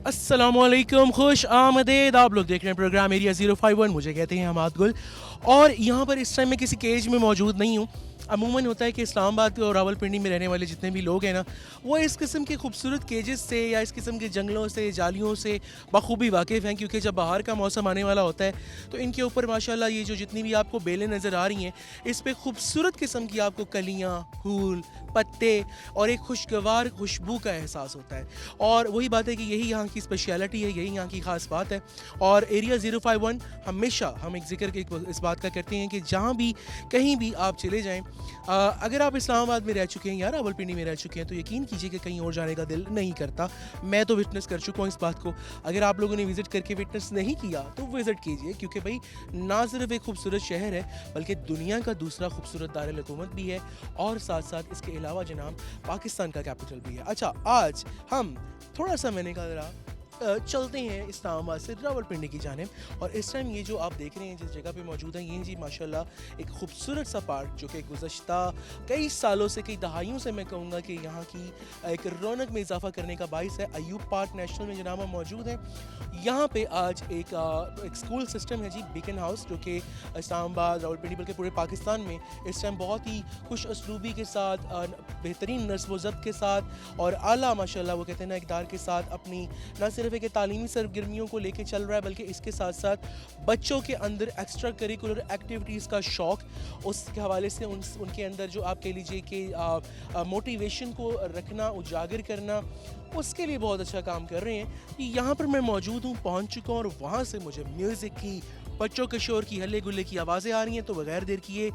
अस्सलामुअलैकुम, खुश आमदेद। आप लोग देख रहे हैं प्रोग्राम एरिया 051। मुझे कहते हैं हमाद गुल और यहाँ पर इस टाइम मैं किसी केज में मौजूद नहीं हूँ। अमूमन होता है कि इस्लामाबाद और रावलपिंडी में रहने वाले जितने भी लोग हैं ना, वो इस किस्म के खूबसूरत केजेस से या इस किस्म के जंगलों से, जालियों से बखूबी वाकिफ़ हैं, क्योंकि जब बाहर का मौसम आने वाला होता है तो इनके ऊपर माशाल्लाह ये जो जितनी भी आपको बेलें नज़र आ रही हैं, इस पे खूबसूरत किस्म की आपको कलियाँ, फूल, पत्ते और एक खुशगवार खुशबू का एहसास होता है। और वही बात है कि यही यहाँ की स्पेशलिटी है, यही यहाँ की ख़ास बात है। और एरिया 051 हमेशा हम एक ज़िक्र इस बात का करते हैं कि जहाँ भी कहीं भी आप चले जाएँ, अगर आप इस्लामाबाद में रह चुके हैं या रावलपिंडी में रह चुके हैं तो यकीन कीजिए कि कहीं और जाने का दिल नहीं करता। मैं तो विटनेस कर चुका हूँ इस बात को। अगर आप लोगों ने विज़िट करके विटनेस नहीं किया तो विज़िट कीजिए, क्योंकि भाई ना सिर्फ एक खूबसूरत शहर है बल्कि दुनिया का दूसरा खूबसूरत दारुल हुकूमत भी है और साथ साथ इसके अलावा जनाब पाकिस्तान का कैपिटल भी है। अच्छा, आज हम थोड़ा सा मैंने कहा ज़रा चलते हैं इस्लामाबाद से रावलपिंडी की जानिब। और इस टाइम ये जो आप देख रहे हैं जिस जगह पे मौजूद हैं, ये जी माशाल्लाह एक खूबसूरत सा पार्क जो कि गुज़श्ता कई सालों से, कई दहाइयों से मैं कहूँगा कि यहाँ की एक रौनक में इजाफा करने का बाइस है। अयूब पार्क नेशनल में जनाब हम मौजूद हैं। यहाँ पे आज एक स्कूल सिस्टम है जी, बीकन हाउस, जो कि इस्लामाबाद, रावलपिंडी बल्कि पूरे पाकिस्तान में इस टाइम बहुत ही खुश असलूबी के साथ, बेहतरीन नस्ब व ज़ब्त के साथ और आला माशाल्लाह वो कहते हैं ना इक़दार के साथ अपनी ना सिर्फ एक तालीमी सरगर्मियों को लेके चल रहा है, बल्कि इसके साथ साथ बच्चों के अंदर एक्स्ट्रा करिकुलर एक्टिविटीज़ का शौक़, उसके हवाले से उनके अंदर जो आप कह लीजिए कि मोटिवेशन को रखना, उजागर करना, उसके लिए बहुत अच्छा काम कर रहे हैं। यहाँ पर मैं मौजूद हूँ, पहुँच चुका हूँ और वहाँ से मुझे म्यूज़िक की, बच्चों के शोर की, हल्ले गुल्ले की आवाज़ें आ रही हैं। तो बगैर देर किए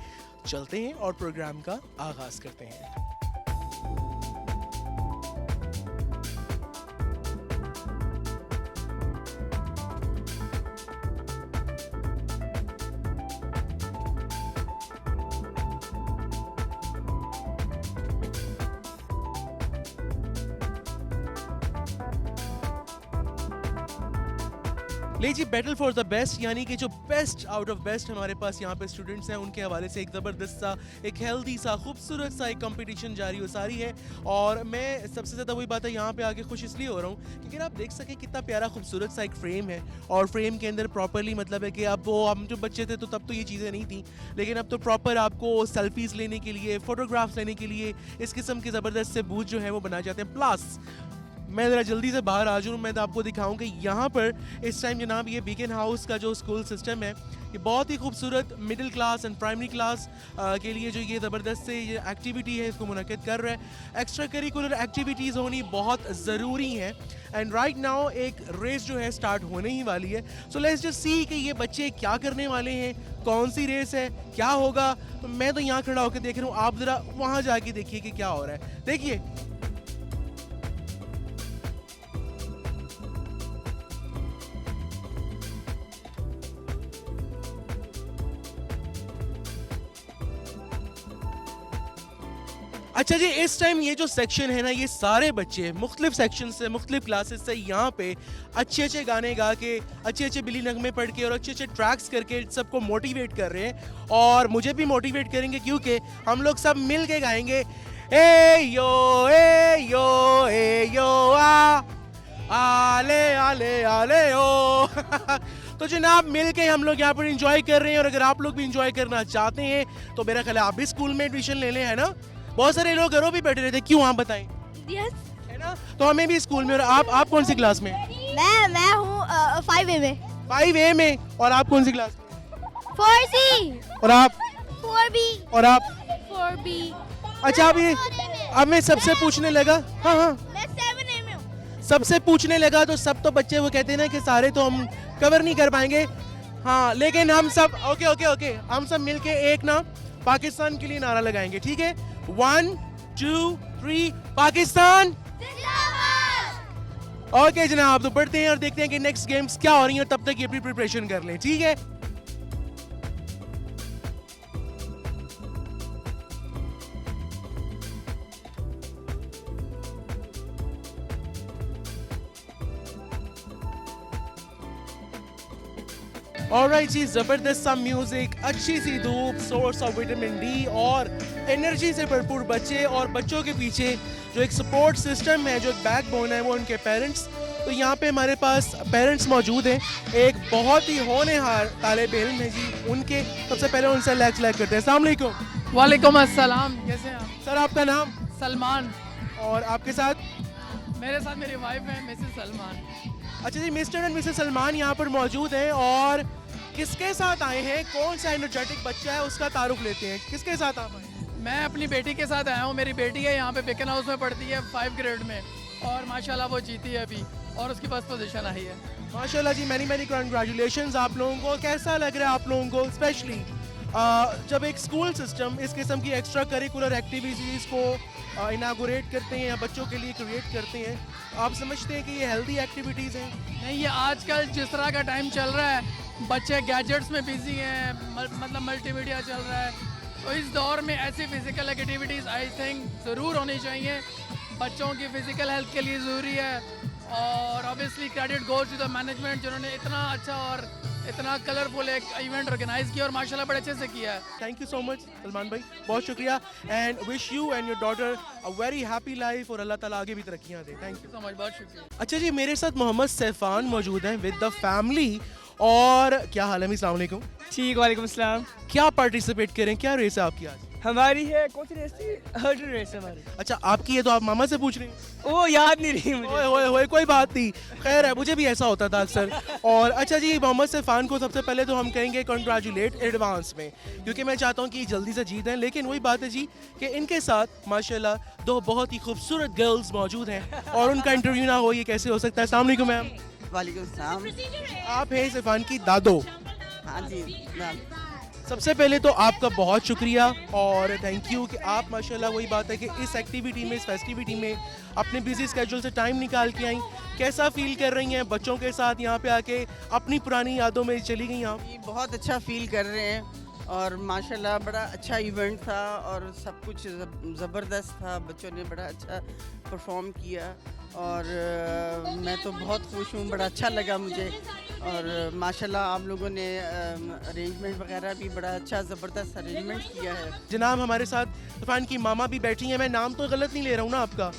चलते हैं और प्रोग्राम का आगाज़ करते हैं। ले जी, बैटल फॉर द बेस्ट, यानी कि जो बेस्ट आउट ऑफ बेस्ट हमारे पास यहाँ पे स्टूडेंट्स हैं, उनके हवाले से एक ज़बरदस्त सा, एक हेल्दी सा, खूबसूरत सा एक कंपटीशन जारी व सारी है। और मैं सबसे ज़्यादा वही बात है, यहाँ पे आके खुश इसलिए हो रहा हूँ क्योंकि आप देख सकें कितना प्यारा खूबसूरत सा एक फ्रेम है और फ्रेम के अंदर प्रॉपरली मतलब है कि अब वो हम जो बच्चे थे तो तब तो ये चीज़ें नहीं थी, लेकिन अब तो प्रॉपर आपको सेल्फीज़ लेने के लिए, फ़ोटोग्राफ्स लेने के लिए इस किस्म के ज़बरदस्त से बूथ जो है वो बनाए जाते हैं। प्लस मैं ज़रा जल्दी से बाहर आ जाऊँ, मैं तो आपको दिखाऊँ कि यहाँ पर इस टाइम जनाब ये बीकन हाउस का जो स्कूल सिस्टम है, ये बहुत ही खूबसूरत middle class and primary class के लिए जो ये ज़बरदस्त से ये एक्टिविटी है इसको मुनक़िद कर रहा है। एक्स्ट्रा करिकुलर एक्टिविटीज़ होनी बहुत ज़रूरी हैं एंड राइट नाउ एक रेस जो है स्टार्ट होने ही वाली है। सो लेट्स जस्ट सी कि ये बच्चे क्या करने वाले हैं, कौन सी रेस है, क्या होगा। तो मैं तो यहाँ खड़ा होकर देख रहा हूँ, आप ज़रा वहाँ जाके देखिए कि क्या हो रहा है। देखिए, अच्छा जी, इस टाइम ये जो सेक्शन है ना, ये सारे बच्चे मुख्तलिफ सेक्शन से, मुख्तलिफ क्लासेस से यहाँ पे अच्छे अच्छे गाने गा के, अच्छे अच्छे बिली नगमे पढ़ के और अच्छे अच्छे ट्रैक्स करके सबको मोटिवेट कर रहे हैं और मुझे भी मोटिवेट करेंगे, क्योंकि हम लोग सब मिल के गाएंगे ए यो आ आले आले आले ओ तो जनाब मिल के हम लोग यहाँ पर इंजॉय कर रहे हैं और अगर आप लोग भी इंजॉय करना चाहते हैं तो मेरा ख्याल है आप भी स्कूल में एडमिशन ले लें, है ना। बहुत सारे लोग घरों भी बैठे रहते, क्यों आप बताएं। यस, है ना, तो हमें भी स्कूल में। और आप कौन सी क्लास में। मैं हूँ 5A में। 5A में। और आप कौन सी क्लास में। 4C। और आप 4B। और आप 4B। अच्छा, अब मैं सबसे पूछने लगा। हाँ हाँ, मैं 7A में हूँ। सबसे पूछने लगा तो सब तो बच्चे वो कहते हैं ना कि सारे तो हम कवर नहीं कर पाएंगे। हाँ, लेकिन हम सब ओके हम सब मिलके एक ना पाकिस्तान के लिए नारा लगाएंगे, ठीक है। 1 2 3 पाकिस्तान। ओके जनाब, तो बढ़ते हैं और देखते हैं कि नेक्स्ट गेम्स क्या हो रही हैं, तब तक ये अपनी प्रिपरेशन कर लें, ठीक है। ऑलराइट जी, जबरदस्त सा म्यूजिक, अच्छी सी धूप, सोर्स ऑफ विटामिन डी और एनर्जी से भरपूर बच्चे और बच्चों के पीछे जो एक सपोर्ट सिस्टम है, जो एक बैकबोन है, वो उनके पेरेंट्स। तो यहाँ पे हमारे पास पेरेंट्स मौजूद हैं, एक बहुत ही होनहार तालिब इल्म है जी, उनके सबसे पहले उनसे लैक्स करते हैं। अस्सलाम वालेकुम। वालेकुम अस्सलाम, कैसे हैं आप? सर आपका नाम सलमान। और आपके साथ? मेरे साथ मेरी वाइफ है मिसेस सलमान। अच्छा जी, मिस्टर एंड मिसेस सलमान यहाँ पर मौजूद हैं और किसके साथ आए हैं, कौन सा एनर्जेटिक बच्चा है उसका तारुफ लेते हैं। किसके साथ आप आए हैं? मैं अपनी बेटी के साथ आया हूँ। मेरी बेटी है यहाँ पे बिकन हाउस में पढ़ती है 5 ग्रेड में और माशाल्लाह वो जीती है अभी और उसकी फर्स्ट पोजीशन आई है। माशाल्लाह जी, मैनी कंग्रेचुलेशंस आप लोगों को। कैसा लग रहा है आप लोगों को, स्पेशली जब एक स्कूल सिस्टम इस किस्म की एक्स्ट्रा करिकुलर एक्टिविटीज़ को इनागोरेट करते हैं या बच्चों के लिए क्रिएट करते हैं, आप समझते हैं कि ये हेल्दी एक्टिविटीज़ हैं? नहीं, ये आजकल जिस तरह का टाइम चल रहा है, बच्चे गैजेट्स में बिजी हैं, मतलब मल्टीमीडिया चल रहा है, तो इस दौर में ऐसी फिजिकल एक्टिविटीज़ आई थिंक ज़रूर होनी चाहिए। बच्चों की फिजिकल हेल्थ के लिए ज़रूरी है और obviously credit goes to the management जिन्होंने इतना अच्छा और इतना कलरफुल एक इवेंट ऑर्गेनाइज किया और माशाल्लाह बड़े अच्छे से किया है। Thank you so much Salman भाई, बहुत शुक्रिया and wish you and your daughter a very happy life और अल्लाह ताला आगे भी तरक्कियां दे। थैंक यू सो मच, बहुत शुक्रिया। अच्छा जी, मेरे साथ मोहम्मद सैफान मौजूद हैं विद द फैमिली। और क्या हाल है? अस्सलाम वालेकुम। ठीक, वालेकुम अस्सलाम। क्या पार्टिसिपेट करें, क्या रेस है आपकी आज? हमारी है कौन सी रेस थी? हर्डल रेस है हमारी। अच्छा आपकी है तो आप मामा से पूछ रही हैं? वो याद नहीं रही मुझे। ओए ओए ओए, कोई बात नहीं, खैर है, मुझे भी ऐसा होता था अक्सर। और अच्छा जी, मोहम्मद सैफान को सबसे पहले तो हम कहेंगे कंग्रेचुलेट एडवांस में, क्योंकि मैं चाहता हूँ कि जल्दी से जीत हैं। लेकिन वही बात है जी कि इनके साथ माशाल्लाह 2 बहुत ही खूबसूरत गर्ल्स मौजूद हैं और उनका इंटरव्यू ना हो ये कैसे हो सकता है। अस्सलाम वालेकुम मैम। वालेकुम सलाम। आप हैं सैफान की दादो। हाँ जी मैम। सबसे पहले तो आपका बहुत शुक्रिया और थैंक यू कि आप माशाल्लाह, वही बात है कि इस एक्टिविटी में, इस फेस्टिविटी में अपने बिजी स्केड्यूल से टाइम निकाल के आई। कैसा फील कर रही हैं बच्चों के साथ यहाँ पे आके, अपनी पुरानी यादों में चली गई आप? ये बहुत अच्छा फील कर रहे हैं और माशाल्लाह बड़ा अच्छा इवेंट था और सब कुछ ज़बरदस्त था। बच्चों ने बड़ा अच्छा परफॉर्म किया और मैं तो बहुत खुश हूँ, बड़ा अच्छा लगा मुझे। और माशाल्लाह आप लोगों ने अरेंजमेंट वगैरह भी बड़ा अच्छा ज़बरदस्त अरेंजमेंट किया है। जनाब हमारे साथ सैफान की मामा भी बैठी हैं। मैं नाम तो गलत नहीं ले रहा हूँ ना आपका?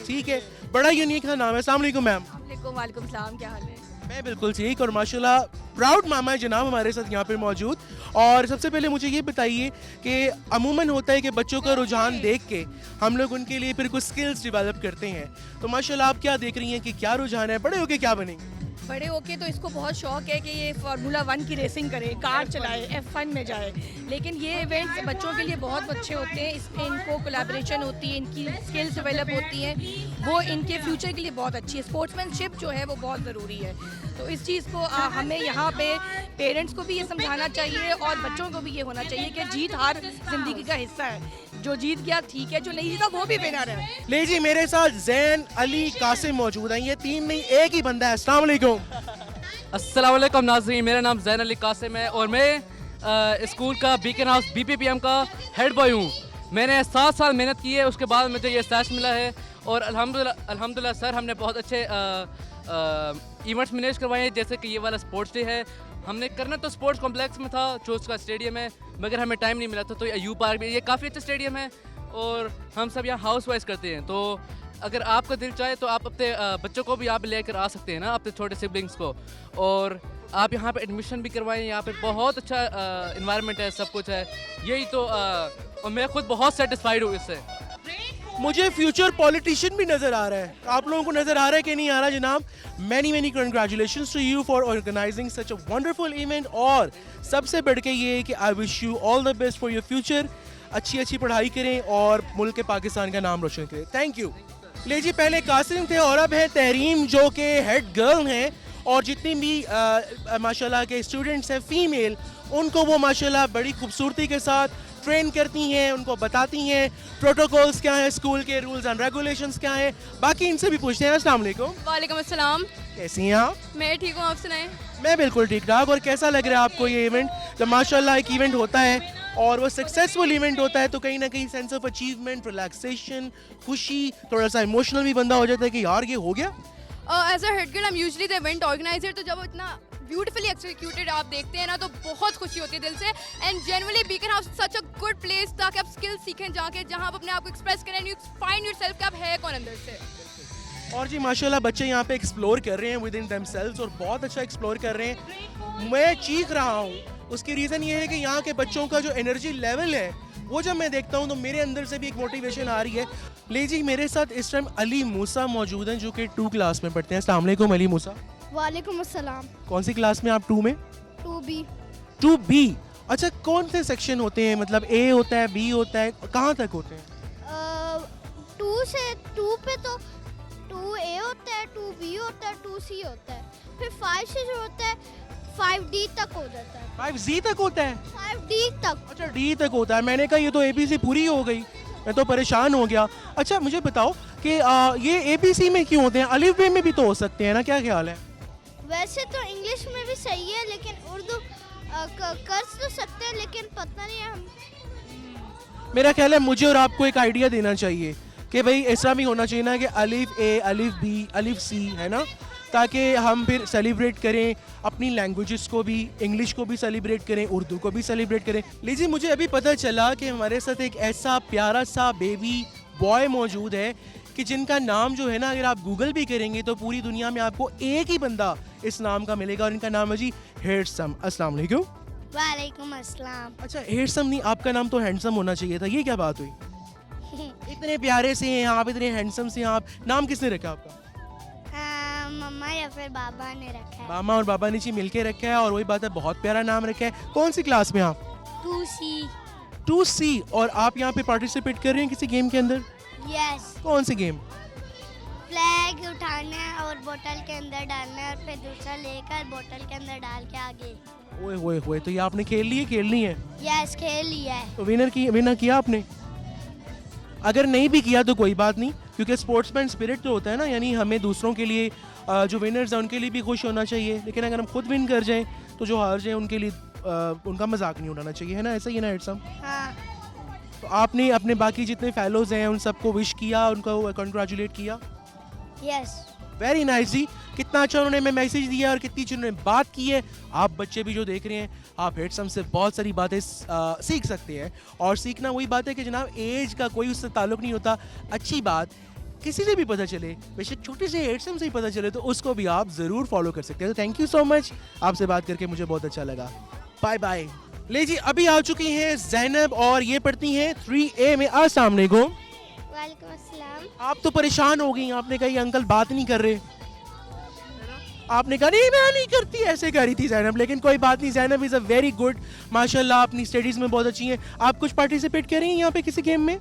ठीक है, बड़ा यूनिक सा नाम है। अस्सलाम वालेकुम मैम। वालेकुम सलाम, क्या हाल है? मैं बिल्कुल ठीक और माशाल्लाह प्राउड मामा है जनाब हमारे साथ यहाँ पे मौजूद। और सबसे पहले मुझे ये बताइए कि अमूमन होता है कि बच्चों का रुझान देख के हम लोग उनके लिए फिर कुछ स्किल्स डेवलप करते हैं, तो माशाल्लाह आप क्या देख रही हैं कि क्या रुझान है, बड़े होके क्या बनेंगे? बड़े होके तो इसको बहुत शौक है कि ये फार्मूला 1 की रेसिंग करे, कार चलाए, F1 में जाए। लेकिन ये इवेंट्स बच्चों के लिए बहुत अच्छे होते हैं, इसमें इनको कोलैबोरेशन होती है, इनकी स्किल्स डेवलप होती हैं, वो इनके फ्यूचर के लिए बहुत अच्छी है। स्पोर्ट्समैनशिप जो है वो बहुत ज़रूरी है। तो इस चीज़ को हमें यहाँ पे पेरेंट्स को भी ये समझाना चाहिए और बच्चों को भी ये होना चाहिए कि जीत हार ज़िंदगी का हिस्सा है। जो जीत गया ठीक है, जो नहीं जीता वो भी विनर है। ले जी, मेरे साथ जैन अली कासिम मौजूद हैं। ये 3 नहीं एक ही बंदा है। अस्सलाम वालेकुम। अस्सलाम वालेकुम नाज़रीन, मेरा नाम जैन अली कासिम है और मैं स्कूल का बीकन हाउस BPPM का हेड बॉय हूँ। मैंने 7 साल मेहनत की है, उसके बाद मुझे ये स्टैच मिला है और अल्हम्दुलिल्लाह सर हमने बहुत अच्छे इवेंट्स मैनेज करवाए हैं। जैसे कि ये वाला स्पोर्ट्स डे है, हमने करना तो स्पोर्ट्स कॉम्प्लेक्स में था, चोस्ट का स्टेडियम है, मगर हमें टाइम नहीं मिला था। तो यू पार्क भी, ये काफ़ी अच्छा स्टेडियम है और हम सब यहाँ हाउस वाइज करते हैं। तो अगर आपका दिल चाहे तो आप अपने बच्चों को भी यहाँ पे लेकर आ सकते हैं ना, अपने छोटे सिबलिंग्स को, और आप यहाँ पे एडमिशन भी करवाएं। यहाँ पे बहुत अच्छा इन्वायरमेंट है, सब कुछ है। यही तो और मैं खुद बहुत सेटिस्फाइड हूँ इससे। मुझे फ्यूचर पॉलिटिशियन भी नजर आ रहा है। आप लोगों को नजर आ रहा है कि नहीं आ रहा जनाब? Many congratulations to you for organising such a wonderful event और सबसे बढ़ के ये है कि I wish you all the best for your future. अच्छी पढ़ाई करें और मुल्क के पाकिस्तान का नाम रोशन करें। Thank you. ले जी, पहले कासिम थे और अब है तहरीम जो कि हेड गर्ल हैं और जितनी भी माशाल्लाह के स्टूडेंट्स हैं फीमेल, उनको वो माशाल्लाह बड़ी खूबसूरती के साथ ट्रेन करती हैं, उनको बताती हैं प्रोटोकॉल्स क्या हैं, स्कूल के रूल्स एंड रेगुलेशंस क्या हैं। बाकी इनसे भी पूछते हैं। अस्सलाम वालेकुम। वालेकुम अस्सलाम। कैसी हैं आप? मैं ठीक हूँ, आप सुनाएं। मैं बिल्कुल ठीक ठाक। और कैसा लग रहा है आपको ये इवेंट? जब माशाल्लाह एक इवेंट होता है और वो सक्सेसफुल इवेंट होता है तो कहीं ना कहीं सेंस ऑफ अचीवमेंट, रिलैक्सेशन, खुशी, थोड़ा सा इमोशनल भी बंदा हो जाता है कि यार ये हो गया। As a head girl I am usually the event organiser, तो जब इतना ब्यूटीफुली एक्सिक्यूटेड आप देखते हैं ना तो बहुत खुशी होती है दिल से। And generally beacon house such a good place ताकि आप स्किल सीखें जाके, जहाँ आप अपने आप को एक्सप्रेस करें, यू फाइंड योरसेल्फ कि आप है कौन अंदर से। और जी माशाल्लाह बच्चे यहाँ पे एक्सप्लोर कर रहे हैं विद इन देमसेल्व्स और बहुत अच्छा एक्सप्लोर कर रहे हैं। मैं चीख रहा हूँ, उसकी रीज़न ये है कि यहाँ के बच्चों का जो एनर्जी लेवल है वो जब मैं देखता हूँ तो मेरे अंदर से भी एक मोटिवेशन आ रही है। ले जी मेरे साथ इस टाइम अली मूसा मौजूद हैं जो कि 2 क्लास में पढ़ते हैं। अस्सलाम वालेकुम अली मूसा। वालेकुम अस्सलाम। कौन सी क्लास में आप? 2 में? 2B। 2B। अच्छा, कौन से सेक्शन होते हैं? मतलब A होता है, B होता है, कहाँ तक होते हैं? 2 से 2 पे तो 2A होता है, 2B होता है, 2C होता है, फिर 5 से जो होता है 5D तक हो जाता है। 5Z तक होता है? 5D तक। अच्छा, D तक होता है। मैंने कहा ये तो ABC पूरी हो गई, मैं तो परेशान हो गया। अच्छा मुझे बताओ कि ये ABC में क्यों होते हैं? अलिफ बे में भी तो हो सकते हैं ना, क्या ख्याल है? वैसे तो इंग्लिश में भी सही है, लेकिन उर्दू कर तो सकते हैं, लेकिन पता नहीं है हम। मेरा ख्याल है मुझे और आपको एक आइडिया देना चाहिए कि भाई ऐसा भी होना चाहिए ना कि अलिफ A, अलिफ B, अलिफ C, है ना, ताकि हम फिर सेलिब्रेट करें अपनी लैंग्वेजेस को भी, इंग्लिश को भी सेलिब्रेट करें, उर्दू को भी सेलिब्रेट करें। लीजिए मुझे अभी पता चला कि हमारे साथ एक ऐसा प्यारा सा बेबी बॉय मौजूद है कि जिनका नाम जो है ना, अगर आप गूगल भी करेंगे तो पूरी दुनिया में आपको एक ही बंदा इस नाम का मिलेगा और इनका नाम है जी हैंडसम। अस्सलाम वालेकुम। वालेकुम अस्सलाम। अच्छा हैंडसम नहीं, आपका नाम तो हैंडसम होना चाहिए था, ये क्या बात हुई? इतने प्यारे से हैं आप, इतने हैंडसम से हैं आप, नाम किसने रखा आपका? मम्मा या फिर बाबा ने रखा है। मामा और बाबा ने जी मिलके रखा है और वही बात है, बहुत प्यारा नाम रखा है। कौन सी क्लास में आप? 2C। 2C। और आप यहाँ पे पार्टिसिपेट कर रहे हैं किसी गेम के अंदर? यस। कौन सी गेम? फ्लैग उठाना है और बोतल के अंदर डालना है और फिर दूसरा लेकर बोतल के अंदर डाल के आगे। ओए होए होए, तो ये आपने खेलनी है? यस, खेल लिया है। तो विनर किया आपने? अगर नहीं भी किया तो कोई बात नहीं, क्योंकि स्पोर्ट्समैन स्पिरिट तो होता है ना, यानी हमें दूसरों के लिए जो विनर्स हैं उनके लिए भी खुश होना चाहिए, लेकिन अगर हम खुद विन कर जाएं तो जो हार जाए उनके लिए उनका मजाक नहीं उड़ाना चाहिए, है ना? ऐसा ही है ना हैंडसम? हाँ। तो आपने अपने बाकी जितने फेलोज हैं उन सबको विश किया, उनको कंग्रेचुलेट किया? यस। वेरी नाइस जी, कितना अच्छा उन्होंने मैं मैसेज दिया और कितनी अच्छी उन्होंने बात की है। आप बच्चे भी जो देख रहे हैं, आप हैंडसम से बहुत सारी बातें सीख सकते हैं और सीखना वही बात है कि जनाब एज का कोई उससे ताल्लुक नहीं होता। अच्छी बात किसी से भी पता चले, बेशक छोटे से हैंडसम से ही पता चले, तो उसको भी आप ज़रूर फॉलो कर सकते हैं। तो थैंक यू सो मच, आपसे बात करके मुझे बहुत अच्छा लगा। Bye bye. ले जी अभी आ चुकी हैं ज़ैनब और ये पढ़ती हैं 3A में। अस्सलाम वालेकुम। वालेकुम अस्सलाम। आप तो परेशान हो गई, आपने कहा ये अंकल बात नहीं कर रहे, आपने कहा नहीं मैं नहीं करती, ऐसे कह रही थी ज़ैनब, लेकिन कोई बात नहीं, Zainab is a very good, माशाल्लाह अपनी स्टडीज़ में बहुत अच्छी हैं। आप कुछ पार्टिसिपेट कर रही हैं यहाँ पे किसी गेम में?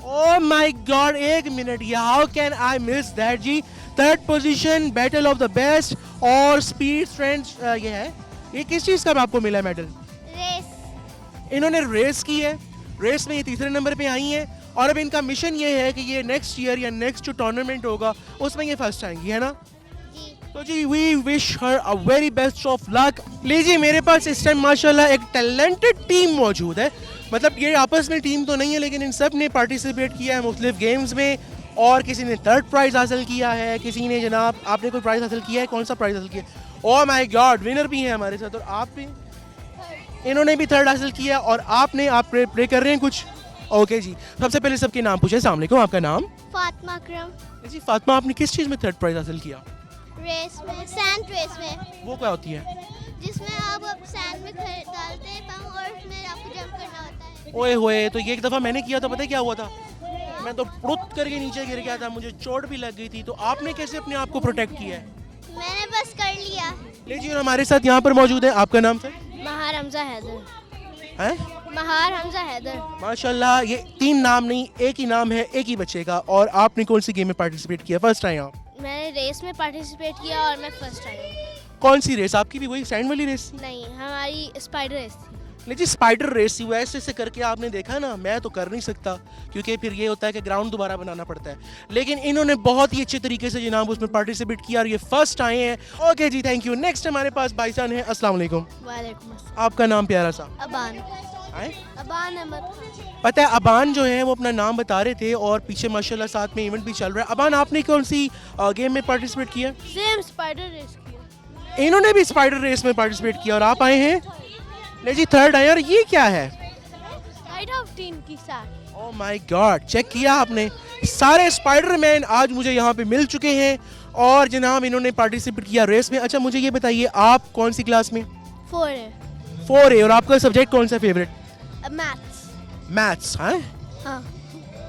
ओह माय गॉड, एक minute, how can I miss that जी। 3rd position, battle of the best और स्पीड फ्रेंड्स, ये है, ये किस चीज़ का आपको मिला मेडल? रेस। इन्होंने रेस की है, रेस में ये 3रे नंबर पे आई हैं और अब इनका मिशन ये है कि ये नेक्स्ट ईयर या नेक्स्ट जो टूर्नामेंट होगा उसमें ये फर्स्ट आएंगी, है ना? तो जी we wish her a very best of luck. लीजिए मेरे पास इस टाइम माशाल्लाह एक टैलेंटेड टीम मौजूद है, मतलब ये आपस में टीम तो नहीं है, लेकिन इन सब ने पार्टिसिपेट किया है मुख्तलिफ गेम्स में और किसी ने 3rd प्राइज़ हासिल किया है, किसी ने जनाब, आपने कोई प्राइज़ हासिल किया है? कौन सा प्राइज़ हासिल किया? ओह माय गॉड, विनर भी हैं हमारे साथ और आप भी, इन्होंने भी 3rd हासिल किया और आपने, आप प्रे कर रहे हैं कुछ? ओके जी, सबसे पहले सबके नाम पूछे। अस्सलाम वालेकुम, आपका नाम? फातिमा अकरम। जी फातिमा, आपने किस चीज़ में 3rd प्राइज़ हासिल किया? रेस में, सैंड रेस में, वो क्या होती है? जिसमें आप सैंड में डालते हैं पाँव और उसमें आपको जंप करना होता है। ओए होए, तो ये एक दफ़ा मैंने किया था, पता है क्या हुआ था? मैं तो पुरुत करके नीचे गिर गया था, मुझे चोट भी लग गई थी। तो आपने कैसे अपने आप को प्रोटेक्ट किया है? मैंने बस कर लिया। लीजिए हमारे साथ यहाँ पर मौजूद है, आपका नाम सर? महार हमजा हैदर। हैं? महार हमजा हैदर। माशाल्लाह, ये 3 नाम नहीं, एक ही नाम है एक ही बच्चे का। और आपने कौन सी गेम में पार्टिसिपेट किया? फर्स्ट टाइम आप? मैंने रेस में पार्टिसिपेट किया और मैं फर्स्ट आई हूँ। कौन सी रेस? आपकी भी वही सैंड वाली रेस? नहीं, हमारी स्पाइडर रेस थी। लीजिए स्पाइडर रेस थी, वो ऐसे करके आपने देखा ना, मैं तो कर नहीं सकता क्योंकि फिर ये होता है कि ग्राउंड दोबारा बनाना पड़ता है, लेकिन इन्होंने बहुत ही अच्छे तरीके से जनाब उसमें पार्टिसिपेट किया और ये फर्स्ट आए हैं। ओके जी, थैंक यू। नेक्स्ट हमारे पास भाईजान है। अस्सलाम वालेकुम। वालेकुम अस्सलाम। आपका नाम प्यारा सा? अबान। आए? अबान अहमद खान। पता है अबान जो है वो अपना नाम बता रहे थे और पीछे माशाल्लाह साथ में इवेंट भी चल रहा है। अबान, आपने कौन सी गेम में पार्टिसिपेट किया? सेम स्पाइडर रेस किया। इन्होंने भी स्पाइडर रेस में पार्टिसिपेट किया और आप आए हैं ले जी थर्ड आए और ये क्या है साइड ऑफ टीम की साथ ओह माय गॉड चेक किया आपने सारे स्पाइडरमैन आज मुझे यहाँ पे मिल चुके हैं और जनाब इन्होंने पार्टिसिपेट किया रेस में अच्छा मुझे ये बताइए आप कौन सी क्लास में 4A और आपका सब्जेक्ट कौन सा फेवरेट मैथ्स मैथ्स हाँ हाँ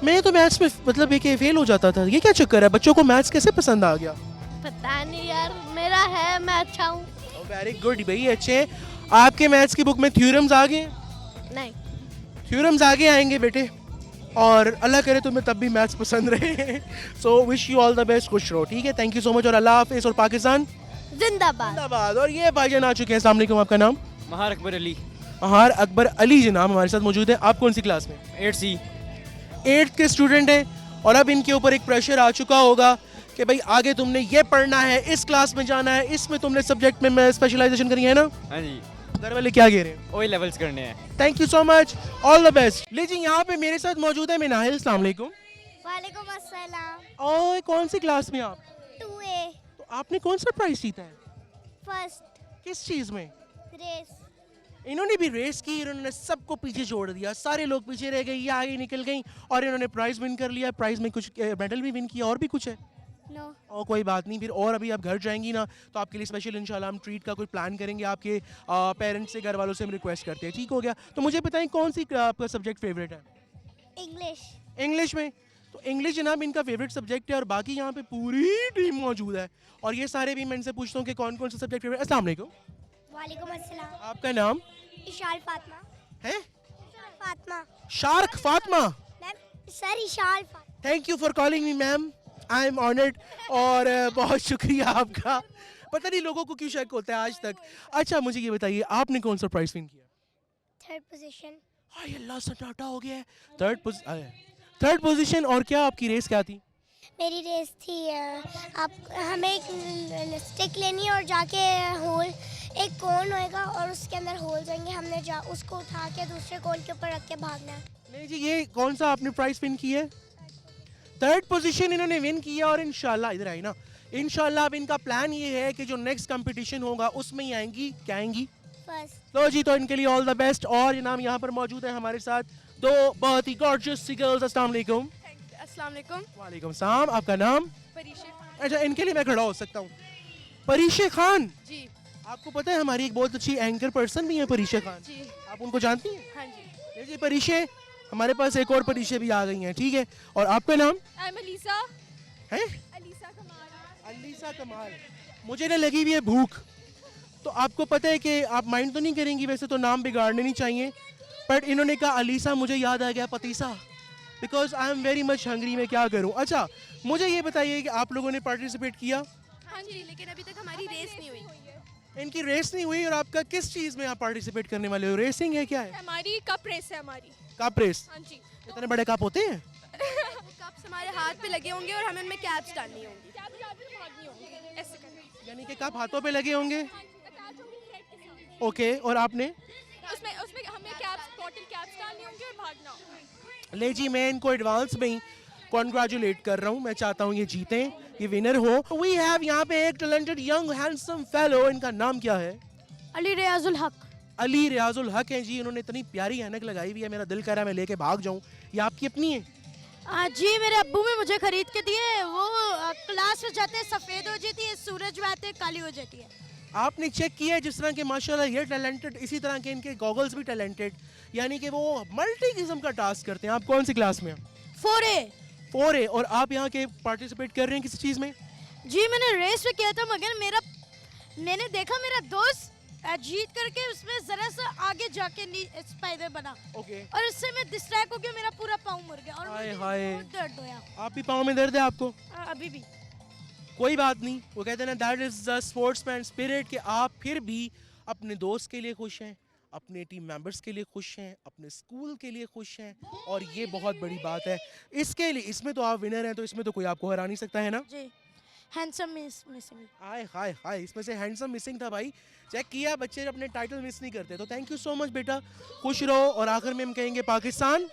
मैं तो मैथ्स में मतलब एक फेल हो जाता था ये क्या चक्कर है बच्चों को मैथ्स कैसे पसंद आ गया पता नहीं यार मेरा है मैं अच्छा हूँ वेरी गुड भाई अच्छे आपके मैथ्स की बुक में थ्योरम्स आ गए नहीं थ्योरम्स आगे आएंगे बेटे और अल्लाह करे तुम्हें तब भी मैथ्स पसंद रहे so wish you all the best खुश रहो ठीक है थैंक यू सो मच और अल्लाह हाफिज़ और पाकिस्तान जिंदाबाद जिंदाबाद और ये भाईजान आ चुके हैं अस्सलाम वालेकुम आपका नाम महार अकबर अली महार अकबर अली जनाब हमारे साथ मौजूद है आप कौन सी क्लास में 8C 8th के स्टूडेंट हैं और अब इनके ऊपर एक प्रेशर आ चुका होगा कि भाई आगे तुमने ये पढ़ना है इस क्लास में जाना है इसमें तुमने सब्जेक्ट में स्पेशलाइजेशन करी है ना हाँ जी घर वाले क्या कह रहे हैं ओए लेवल्स करने हैं thank you so much all the best लीजिए यहाँ पे मेरे साथ मौजूद है मिनाहिल अस्सलाम वालेकुम वालेकुम अस्सलाम और कौन सी क्लास में आप 2A तो आपने कौन सा प्राइज जीता है फर्स्ट किस चीज़ में रेस इन्होंने भी रेस की इन्होंने सबको पीछे छोड़ दिया सारे लोग पीछे रह गए ये आगे निकल गई और इन्होंने प्राइज विन कर लिया प्राइज में कुछ मेडल भी विन किया और भी कुछ है नो और कोई बात नहीं फिर और अभी आप घर जाएंगी ना तो आपके लिए स्पेशल इंशाल्लाह हम ट्रीट का कोई प्लान करेंगे आपके पेरेंट्स से घर वालों से हम रिक्वेस्ट करते हैं ठीक हो गया तो मुझे बताएं कौन सी आपका सब्जेक्ट फेवरेट है इंग्लिश इंग्लिश में तो इंग्लिश जनाब इनका फेवरेट सब्जेक्ट है और बाकी यहाँ पे पूरी टीम मौजूद है और ये सारे भी मैं इनसे पूछता हूँ कि कौन कौन सा सब्जेक्ट फेवरेट अस्सलाम वालेकुम वालेकुम अस्सलाम आपका नाम इशाल फातिमा है Fatima shark Fatima ma'am sir Ishal Fatima thank you for calling me ma'am I am honoured और बहुत शुक्रिया आपका पता नहीं लोगों को क्यों शक होता है आज तक अच्छा मुझे ये बताइए आपने कौन सा प्राइज विन किया थर्ड पोजीशन हाय अल्लाह सन्नाटा हो गया है थर्ड पोजीशन और क्या आपकी रेस क्या थी मेरी रेस थी आप हमें एक स्टिक लेनी है और जाके होल एक कोन होएगा और उसके अंदर होल्स होंगे हमने उसको उठा के दूसरे कोन के ऊपर रख के भागना है नहीं जी ये कौन सा आपने प्राइज विन किया है थर्ड पोजीशन इन्होंने विन किया और इंशाल्लाह इधर आई ना इंशाल्लाह अब इनका प्लान ये है कि जो नेक्स्ट कंपटीशन होगा उसमें ही आएंगी क्या आएंगी फर्स्ट तो जी तो इनके लिए ऑल द बेस्ट और ये नाम यहाँ पर मौजूद है हमारे साथ दो बहुत ही गॉर्जियस सी गर्ल्स अस्सलाम वालेकुम अस्सलाम वालेकुम वालेकुम सलाम आपका नाम परीक्षा अच्छा इनके लिए मैं खड़ा हो सकता हूँ परीशे खान जी आपको पता है हमारी एक बहुत अच्छी एंकर पर्सन भी है परीशे खान जी आप उनको जानती हैं हाँ जी ये जी परीशे हमारे पास एक और परीशे भी आ गई हैं ठीक है और आपका नाम आई एम अलीसा है अलीसा कमाल अलीसा कमाल मुझे ना लगी हुई है भूख तो आपको पता है कि आप माइंड तो नहीं करेंगी वैसे तो नाम बिगाड़ने नहीं चाहिए बट इन्होंने कहा अलीसा मुझे याद आ गया patisa because I am very much hungry मैं क्या करूं अच्छा मुझे ये बताइए कि आप लोगों ने पार्टिसिपेट किया हाँ जी लेकिन अभी तक हमारी रेस नहीं हुई इनकी रेस नहीं हुई और आपका किस चीज़ में आप पार्टिसिपेट करने वाले हो रेसिंग है क्या है हमारी कप रेस है हमारी कप रेस हाँ जी इतने बड़े कप होते हैं कप्स हमारे हाथ पे लगे होंगे और हमें उनमें कैप्स डालनी होंगी भागनी होंगी ऐसे करना यानी कि कप हाथों पे लगे होंगे ओके और आपने उसमें उसमें हमें कैप्स बॉटल कैप्स डालनी होंगी और भागना होगा ले जी मैं इनको एडवांस में ही कॉन्ग्रेचुलेट कर रहा हूँ मैं चाहता हूँ ये जीतें ये विनर हो वी हैव यहाँ पे एक टैलेंटेड यंग हैंडसम फेलो इनका नाम क्या है अली रियाजुल हक अली रियाजुल हक हैं जी इन्होंने इतनी प्यारी ऐनक लगाई हुई है मेरा दिल कर रहा है मैं लेके भाग जाऊँ ये आपकी अपनी है जी मेरे अब्बू ने मुझे खरीद के दिए वो क्लास में जाते सफ़ेद हो जाती है सूरज में आते काली हो जाती है आपने चेक किया है जिस तरह के माशाल्लाह ये टैलेंटेड इसी तरह के इनके गॉगल्स भी टैलेंटेड यानी कि वो मल्टी किस्म का टास्क करते हैं आप कौन सी क्लास में 4A और आप यहाँ के पार्टिसिपेट कर रहे हैं किसी चीज़ में जी मैंने रेस में किया था मगर मैंने देखा मेरा दोस्त जीत करके उसमें जरा सा आगे जाके स्पाइडर बना ओके और उससे मैं डिस्ट्रैक्ट हो गया मेरा पूरा पाँव मुड़ गया और हाय मुझे हाय बहुत दर्द हुआ आप भी पाँव में दर्द है आपको अभी भी कोई बात नहीं वो कहते हैं ना that is the sportsman spirit कि आप फिर भी अपने दोस्त के लिए खुश हैं अपने टीम मेंबर्स के लिए खुश हैं अपने स्कूल के लिए खुश हैं और ये बहुत बड़ी बात है इसके लिए इसमें तो आप विनर हैं तो इसमें तो कोई आपको हरा नहीं सकता है ना जी हैंडसम मिसिंग हाय हाय हाय इसमें से हैंडसम मिसिंग था भाई चेक किया बच्चे अपने टाइटल मिस नहीं करते तो थैंक यू सो मच बेटा खुश रहो और आखिर में हम कहेंगे पाकिस्तान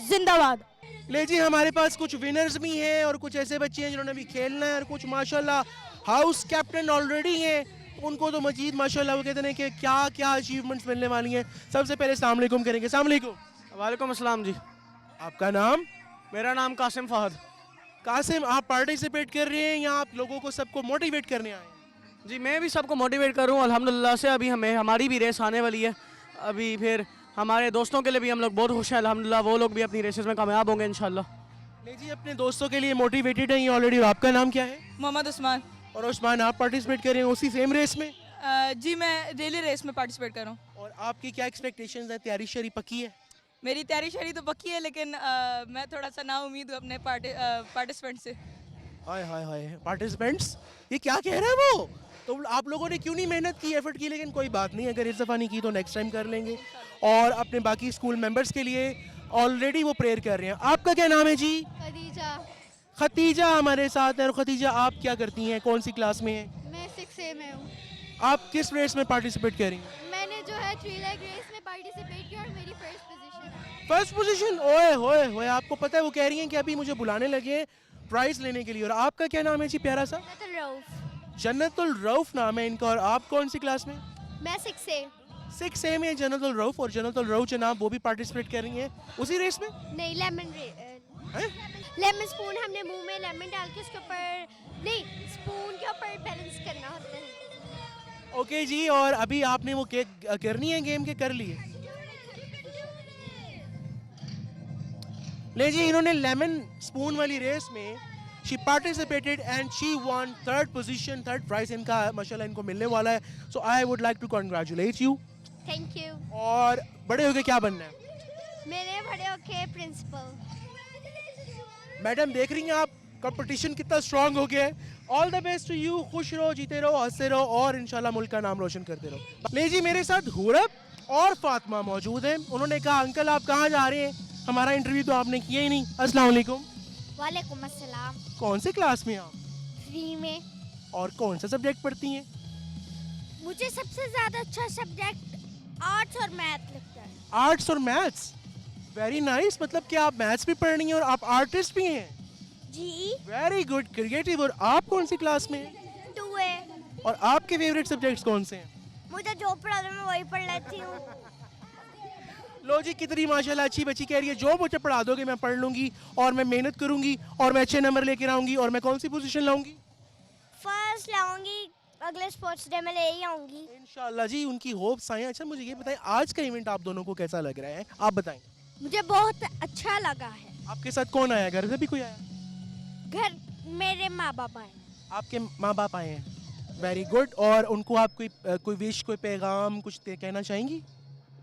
जिंदाबाद ले जी हमारे पास कुछ विनर्स भी हैं और कुछ ऐसे बच्चे हैं जिन्होंने भी खेलना है और कुछ माशाल्लाह हाउस कैप्टन ऑलरेडी हैं तो उनको तो मजीद माशाल्लाह वो कहते हैं कि क्या क्या अचीवमेंट्स मिलने वाली हैं। सबसे पहले अस्सलाम वालेकुम करेंगे। अस्सलाम वालेकुम। वालेकुम अस्सलाम जी। आपका नाम? मेरा नाम कासिम फ़हद। कासिम, आप पार्टिसिपेट कर रहे हैं या आप लोगों को सबको मोटिवेट करने आए हैं? जी मैं भी सबको मोटिवेट करूँ अल्हम्दुलिल्लाह से। अभी हमारी भी रेस आने वाली है। अभी फिर हमारे दोस्तों के लिए भी हम लोग बहुत खुश हैं अल्हम्दुलिल्लाह, वो लोग भी अपनी रेसेस में कामयाब होंगे इंशाल्लाह। नहीं जी, अपने दोस्तों के लिए मोटिवेटेड हैं ये ऑलरेडी। आपका नाम क्या है? मोहम्मद उस्मान। और उस्मान, आप पार्टिसिपेट कर रहे हैं उसी सेम रेस में? जी मैं डेली रेस में पार्टिसिपेट कर रहा हूँ। और आपकी क्या एक्सपेक्टेशंस हैं? तैयारी शरी पक्की है? मेरी तैयारी शरी तो पक्की है, लेकिन मैं थोड़ा सा ना उम्मीद हूँ अपने पार्टिसिपेंट से। हाय हाय हाय, पार्टिसिपेंट्स ये क्या कह रहा है वो? तो आप लोगों ने क्यों नहीं मेहनत की, एफर्ट की? लेकिन कोई बात नहीं, अगर इस दफ़ा नहीं की तो नेक्स्ट टाइम कर लेंगे। और अपने बाकी स्कूल मेंबर्स के लिए ऑलरेडी वो प्रेयर कर रहे हैं। आपका क्या नाम है जी? खदीजा। खतीजा हमारे साथ है। और खतीजा, आप क्या करती हैं, कौन सी क्लास में हैं? मैं 6A में हूँ। आप किस रेस में पार्टिसिपेट कर रही हैं? मैंने जो है 3 लेग रेस में पार्टिसिपेट किया और मेरी फर्स्ट पोजीशन है। First position? ओए होए होए, आपको पता है वो कह रही हैं कि अभी मुझे बुलाने लगे हैं प्राइज लेने के लिए। और आपका क्या नाम है जी प्यारा सा? जन्नतुल रऊफ नाम है इनका। और आप कौन सी क्लास में? मैं 6A। 6A में जन्नतुल रऊफ। और जन्नतुल रऊफ जनाब वो भी पार्टिसिपेट कर रही हैं उसी रेस में? नहीं, हैं? लेमन स्पून, हमने मुंह में लेमन डाल के उसके ऊपर, नहीं स्पून के ऊपर बैलेंस करना होता है। ओके जी। और अभी आपने वो केक करनी है गेम के कर लिए? ले जी, इन्होंने लेमन स्पून वाली रेस में she participated and she won third position, third prize इनका माशाल्लाह इनको मिलने वाला है। So I would like to congratulate you. Thank you. और बड़े होके क्या बनना है? मेरे बड़े होके प्रिंसिपल। मैडम देख रही हैं आप कंपटीशन कितना स्ट्रांग हो गया है। All the best to you. खुश रहो, जीते रहो, हंसते रहो और इंशाल्लाह मुल्क का नाम रोशन करते रहो। ले जी, मेरे साथ हुरब और फातिमा मौजूद हैं। उन्होंने कहा अंकल आप कहाँ जा रहे हैं, हमारा इंटरव्यू तो आपने किया ही नहीं। अस्सलाम वालेकुम। वालेकुम अस्सलाम। कौन से क्लास में आप? 3 में। और कौन सा सब्जेक्ट पढ़ती हैं? मुझे सबसे ज्यादा अच्छा सब्जेक्ट आर्ट्स और मैथ लगता है। आर्ट्स और मैथ्स? Very nice. मतलब कि आप मैथ्स भी पढ़ रही हैं और आप आर्टिस्ट भी हैं? जी। Very good, creative. और आप कौन सी क्लास में हैं? 2A। और आपके फेवरेट सब्जेक्ट्स कौन से हैं? मुझे जो पढ़ा दो मैं वही पढ़ लेती हूँ। लो जी, कितनी माशाल्लाह अच्छी बच्ची कह रही है जो मुझे पढ़ा दोगे मैं पढ़ लूंगी और मैं मेहनत करूंगी और मैं अच्छे नंबर लेकर आऊंगी। और मैं कौन सी पोजीशन लाऊंगी? फर्स्ट लाऊंगी, अगले स्पोर्ट्स डे में ले ही आऊंगी। इंशाल्लाह जी, उनकी होप्स आए। अच्छा मुझे ये बताएं, आज का इवेंट आप दोनों को कैसा लग रहा है, आप बताएं। मुझे बहुत अच्छा लगा है। आपके साथ कौन आया, घर से भी कोई आया? घर मेरे माँ बाप आए। आपके माँ बाप आए हैं, वेरी गुड। और उनको आप कोई विश, कोई पैगाम कुछ कहना चाहेंगी?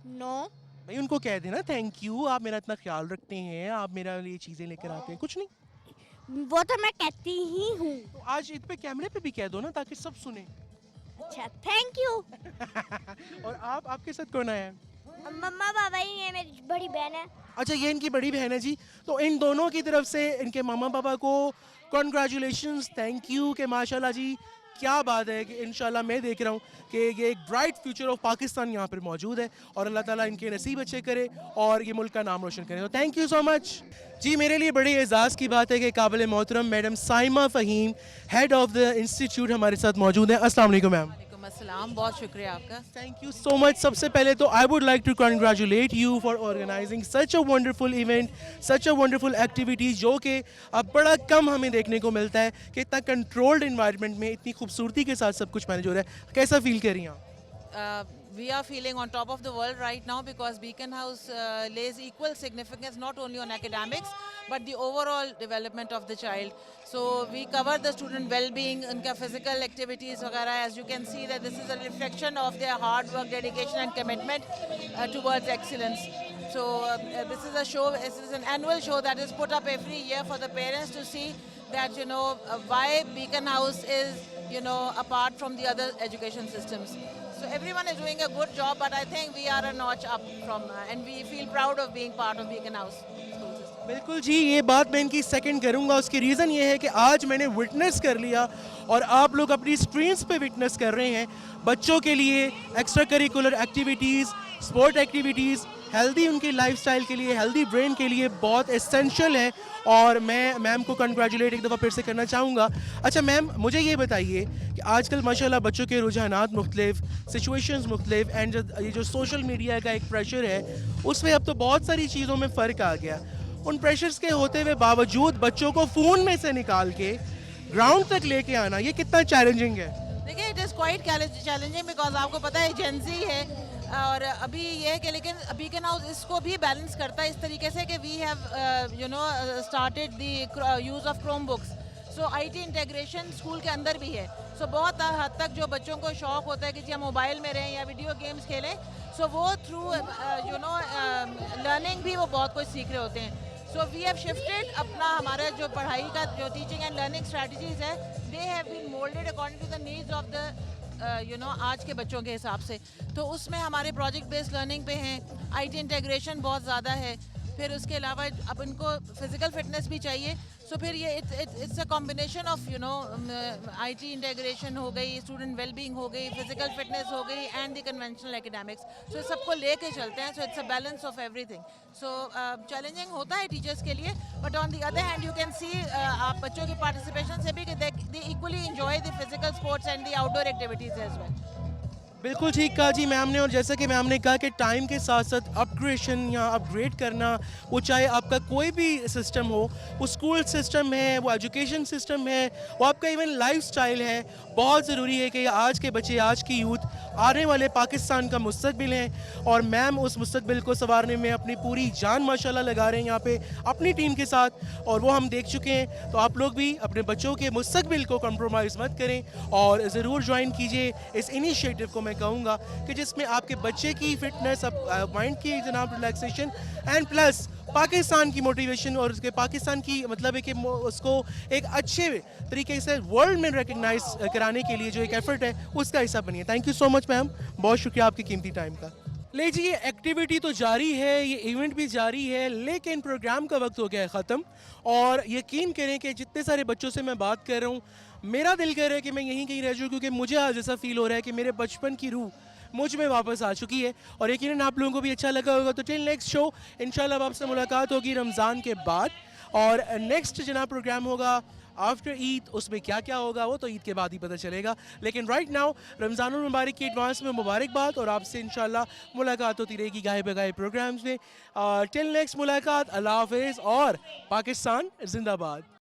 नो। भाई उनको कह देना थैंक यू, आप मेरा इतना ख्याल रखते हैं, आप मेरा लिए चीज़ें लेकर आते हैं। कुछ नहीं, वो तो मैं कहती ही हूँ। तो आज इत पे कैमरे पे भी कह दो ना ताकि सब सुने। अच्छा, थैंक यू। और आपके साथ कौन आया है? मम्मा पापा ही है, मेरी बड़ी बहन है। अच्छा, ये इनकी बड़ी बहन है जी। तो इन दोनों की तरफ से इनके मामा पापा को कॉन्ग्रेचुलेशंस, थैंक यू कि माशाल्लाह जी क्या बात है कि इंशाल्लाह मैं देख रहा हूँ कि ये एक ब्राइट फ्यूचर ऑफ पाकिस्तान यहाँ पर मौजूद है। और अल्लाह ताला इनके नसीब अच्छे करे और ये मुल्क का नाम रोशन करे। तो थैंक यू सो मच जी। मेरे लिए बड़ी एजाज़ की बात है कि काबिल मोहतरम madam Saima Faheem, head of the institute, हमारे साथ मौजूद हैं। अस्सलाम वालेकुम मैम। अस्सलाम, बहुत शुक्रिया आपका। Thank you so much. सबसे पहले तो I would like to congratulate you for organising such a wonderful event, such a wonderful activities, जो कि अब बड़ा कम हमें देखने को मिलता है कि इतना कंट्रोल्ड इन्वायरमेंट में इतनी खूबसूरती के साथ सब कुछ मैनेज हो रहा है। कैसा फील कर रही हैं आप? We are feeling on top of the world right now because Beacon House lays equal significance not only on academics but the overall development of the child. So we cover the student well-being, unka physical activities वगैरह. As you can see that this is a reflection of their hard work, dedication and commitment towards excellence. So this is a show, this is an annual show that is put up every year for the parents to see that why Beacon House is apart from the other education systems. So everyone is doing a good job, but I think we are a notch up from, and we feel proud of being part of Beacon House school system. बिल्कुल जी, ये बात मैं इनकी second करूंगा। उसकी reason ये है कि आज मैंने विटनेस कर लिया और आप लोग अपनी स्क्रीन्स पे विटनेस कर रहे हैं बच्चों के लिए extra curricular activities, sport activities healthy उनकी लाइफस्टाइल के लिए, हेल्दी ब्रेन के लिए बहुत एसेंशियल है। और मैं मैम को कंग्रेचुलेट एक दफ़ा फिर से करना चाहूँगा। अच्छा मैम, मुझे ये बताइए कि आजकल माशाल्लाह बच्चों के रुझानात मुख्तलिफ, सिचुएशंस मुख्तलिफ, एंड ये जो सोशल मीडिया का एक प्रेशर है, उसमें अब तो बहुत सारी चीज़ों में फ़र्क आ गया। उन प्रेशर्स के होते हुए बावजूद बच्चों को फ़ोन में से निकाल के ग्राउंड तक लेके आना, ये कितना चैलेंजिंग है? देखिए, it is quite challenging because आपको पता है जेंजी है, और अभी ये है कि लेकिन बीकन हाउस इसको भी बैलेंस करता है इस तरीके से कि we have started the use of Chrome books. So IT integration school के अंदर भी है। सो बहुत हद तक जो बच्चों को शौक होता है कि जी हम मोबाइल में रहें या वीडियो गेम्स खेलें, सो वो थ्रू लर्निंग भी वो बहुत कुछ सीख रहे होते हैं। सो वी हैव शिफ्टेड अपना हमारा जो पढ़ाई का जो टीचिंग एंड लर्निंग स्ट्रेटजीज है, they have been moulded according to the needs of the आज के बच्चों के हिसाब से। तो उसमें हमारे प्रोजेक्ट बेस्ड लर्निंग पे हैं, आईटी इंटीग्रेशन बहुत ज़्यादा है, फिर उसके अलावा अब इनको फिजिकल फिटनेस भी चाहिए। सो फिर ये it's a combination of IT integration हो गई, स्टूडेंट वेलबींग हो गई, फिजिकल फिटनेस हो गई and the conventional academics. So सबको लेके चलते हैं। So it's a balance of everything. So challenging होता है टीचर्स के लिए, but on the other hand you can see आप बच्चों की पार्टिसिपेशन से भी कि they equally enjoy the physical sports and the outdoor activities as well. बिल्कुल ठीक कहा जी मैम ने। और जैसा कि मैम ने कहा कि टाइम के साथ साथ अपग्रेडेशन या अपग्रेड करना, वो चाहे आपका कोई भी सिस्टम हो, वो स्कूल सिस्टम है, वो एजुकेशन सिस्टम है, वो आपका इवन लाइफस्टाइल है, बहुत ज़रूरी है कि आज के बच्चे, आज की यूथ आने वाले पाकिस्तान का मुस्तकबिल हैं। और मैम उस मुस्तकबिल को संवारने में अपनी पूरी जान माशाल्लाह लगा रहे हैं यहाँ पे अपनी टीम के साथ, और वो हम देख चुके हैं। तो आप लोग भी अपने बच्चों के मुस्तकबिल को कंप्रोमाइज़ मत करें और ज़रूर ज्वाइन कीजिए इस इनिशिएटिव को। मैं कहूँगा कि जिसमें आपके बच्चे की फिटनेस, माइंड की जनाब रिलैक्सेशन एंड प्लस पाकिस्तान की मोटिवेशन और उसके पाकिस्तान की मतलब है कि उसको एक अच्छे तरीके से वर्ल्ड में रिकग्नाइज कराने के लिए जो एक एफर्ट है, उसका हिस्सा बनिए। Thank you so much ma'am, बहुत शुक्रिया आपकी कीमती टाइम का। ले जी, ये एक्टिविटी तो जारी है, ये इवेंट भी जारी है, लेकिन प्रोग्राम का वक्त हो गया है ख़त्म। और यकीन करें कि जितने सारे बच्चों से मैं बात कर रहा हूँ, मेरा दिल कर रहा है कि मैं यहीं कहीं रह जाऊँ, क्योंकि मुझे आज ऐसा फील हो रहा है कि मेरे बचपन की रूह मुझ में वापस आ चुकी है। और यकीनन आप लोगों को भी अच्छा लगा होगा। तो टिल नेक्स्ट शो इंशाल्लाह अब आपसे मुलाकात होगी रमज़ान के बाद, और नेक्स्ट जनाब प्रोग्राम होगा आफ्टर ईद। उसमें क्या क्या होगा वो तो ईद के बाद ही पता चलेगा। लेकिन राइट नाउ रमज़ान मुबारक की एडवांस में मुबारकबाद, और आपसे इंशाल्लाह मुलाकात होती रहेगी गाए बगाए प्रोग्राम्स में। टिल नेक्स्ट मुलाकात, अल्लाह हाफिज़ और पाकिस्तान जिंदाबाद।